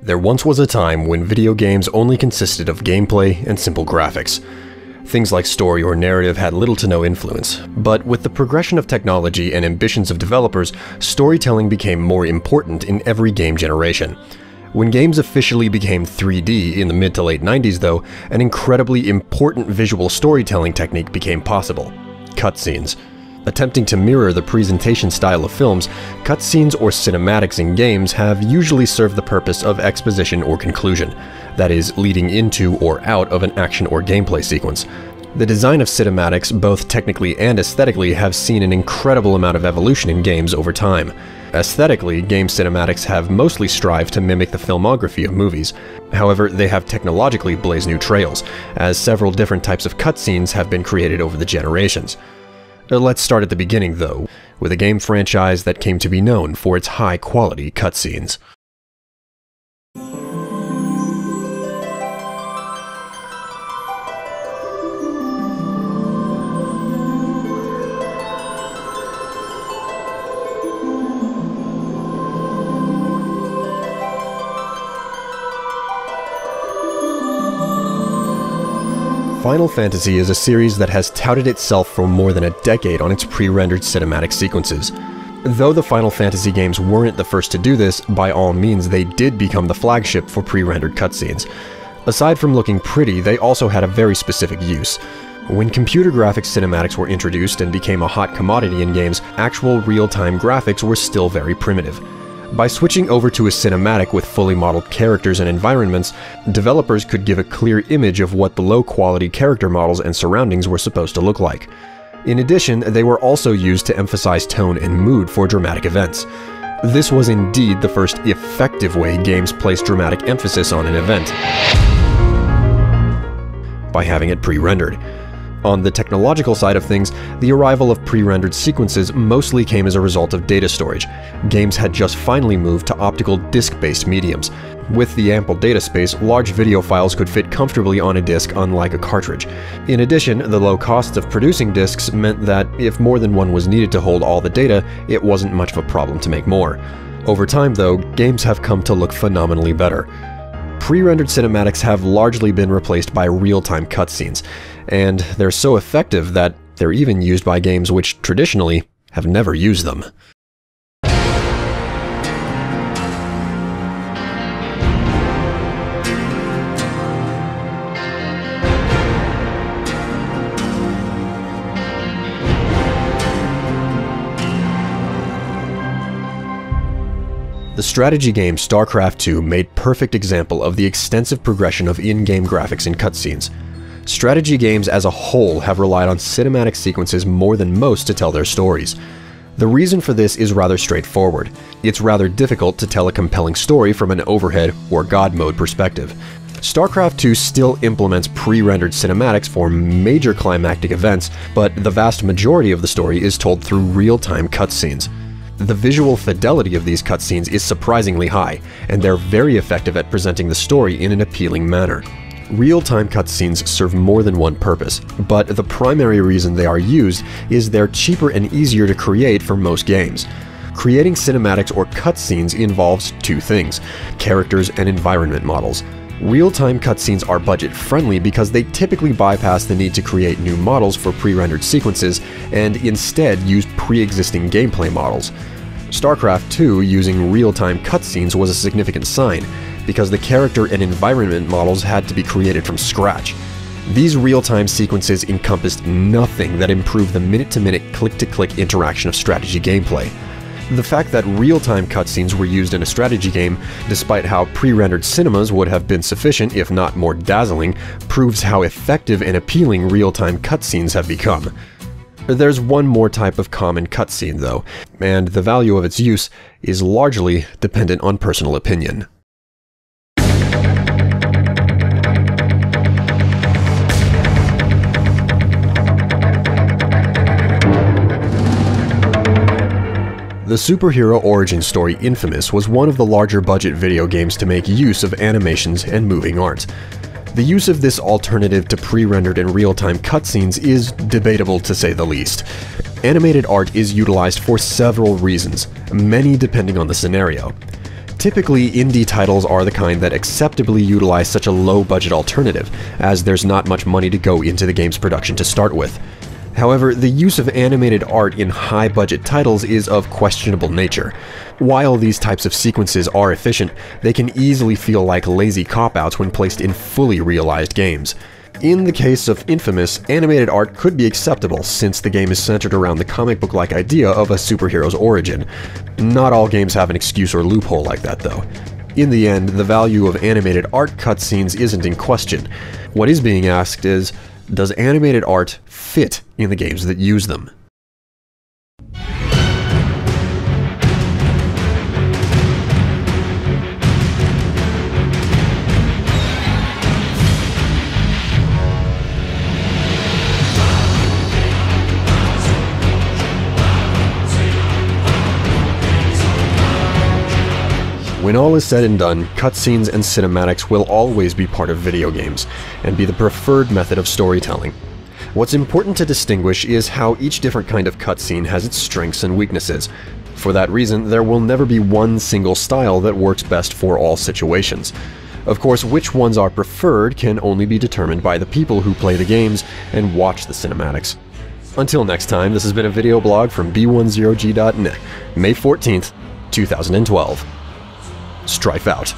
There once was a time when video games only consisted of gameplay and simple graphics. Things like story or narrative had little to no influence, but with the progression of technology and ambitions of developers, storytelling became more important in every game generation. When games officially became 3D in the mid to late 90s though, an incredibly important visual storytelling technique became possible: cutscenes. Attempting to mirror the presentation style of films, cutscenes or cinematics in games have usually served the purpose of exposition or conclusion, that is, leading into or out of an action or gameplay sequence. The design of cinematics, both technically and aesthetically, have seen an incredible amount of evolution in games over time. Aesthetically, game cinematics have mostly strived to mimic the filmography of movies. However, they have technologically blazed new trails, as several different types of cutscenes have been created over the generations. Let's start at the beginning, though, with a game franchise that came to be known for its high-quality cutscenes. Final Fantasy is a series that has touted itself for more than a decade on its pre-rendered cinematic sequences. Though the Final Fantasy games weren't the first to do this, by all means they did become the flagship for pre-rendered cutscenes. Aside from looking pretty, they also had a very specific use. When computer graphics cinematics were introduced and became a hot commodity in games, actual real-time graphics were still very primitive. By switching over to a cinematic with fully modeled characters and environments, developers could give a clear image of what the low-quality character models and surroundings were supposed to look like. In addition, they were also used to emphasize tone and mood for dramatic events. This was indeed the first effective way games placed dramatic emphasis on an event, by having it pre-rendered. On the technological side of things, the arrival of pre-rendered sequences mostly came as a result of data storage. Games had just finally moved to optical disc-based mediums. With the ample data space, large video files could fit comfortably on a disc, unlike a cartridge. In addition, the low costs of producing discs meant that if more than one was needed to hold all the data, it wasn't much of a problem to make more. Over time, though, games have come to look phenomenally better. Pre-rendered cinematics have largely been replaced by real-time cutscenes, and they're so effective that they're even used by games which traditionally have never used them. The strategy game StarCraft II made perfect example of the extensive progression of in-game graphics and cutscenes. Strategy games as a whole have relied on cinematic sequences more than most to tell their stories. The reason for this is rather straightforward. It's rather difficult to tell a compelling story from an overhead or God mode perspective. StarCraft II still implements pre-rendered cinematics for major climactic events, but the vast majority of the story is told through real-time cutscenes. The visual fidelity of these cutscenes is surprisingly high, and they're very effective at presenting the story in an appealing manner. Real-time cutscenes serve more than one purpose, but the primary reason they are used is they're cheaper and easier to create for most games. Creating cinematics or cutscenes involves two things: characters and environment models. Real-time cutscenes are budget-friendly because they typically bypass the need to create new models for pre-rendered sequences and instead use pre-existing gameplay models. StarCraft II using real-time cutscenes was a significant sign, because the character and environment models had to be created from scratch. These real-time sequences encompassed nothing that improved the minute-to-minute, click-to-click interaction of strategy gameplay. The fact that real-time cutscenes were used in a strategy game, despite how pre-rendered cinemas would have been sufficient if not more dazzling, proves how effective and appealing real-time cutscenes have become. There's one more type of common cutscene though, and the value of its use is largely dependent on personal opinion. The superhero origin story Infamous was one of the larger budget video games to make use of animations and moving art. The use of this alternative to pre-rendered and real-time cutscenes is debatable to say the least. Animated art is utilized for several reasons, many depending on the scenario. Typically, indie titles are the kind that acceptably utilize such a low-budget alternative, as there's not much money to go into the game's production to start with. However, the use of animated art in high-budget titles is of questionable nature. While these types of sequences are efficient, they can easily feel like lazy cop-outs when placed in fully realized games. In the case of Infamous, animated art could be acceptable since the game is centered around the comic book-like idea of a superhero's origin. Not all games have an excuse or loophole like that, though. In the end, the value of animated art cutscenes isn't in question. What is being asked is, does animated art fit in the games that use them? When all is said and done, cutscenes and cinematics will always be part of video games, and be the preferred method of storytelling. What's important to distinguish is how each different kind of cutscene has its strengths and weaknesses. For that reason, there will never be one single style that works best for all situations. Of course, which ones are preferred can only be determined by the people who play the games and watch the cinematics. Until next time, this has been a video blog from b10g.net, May 14th, 2012. Strife out.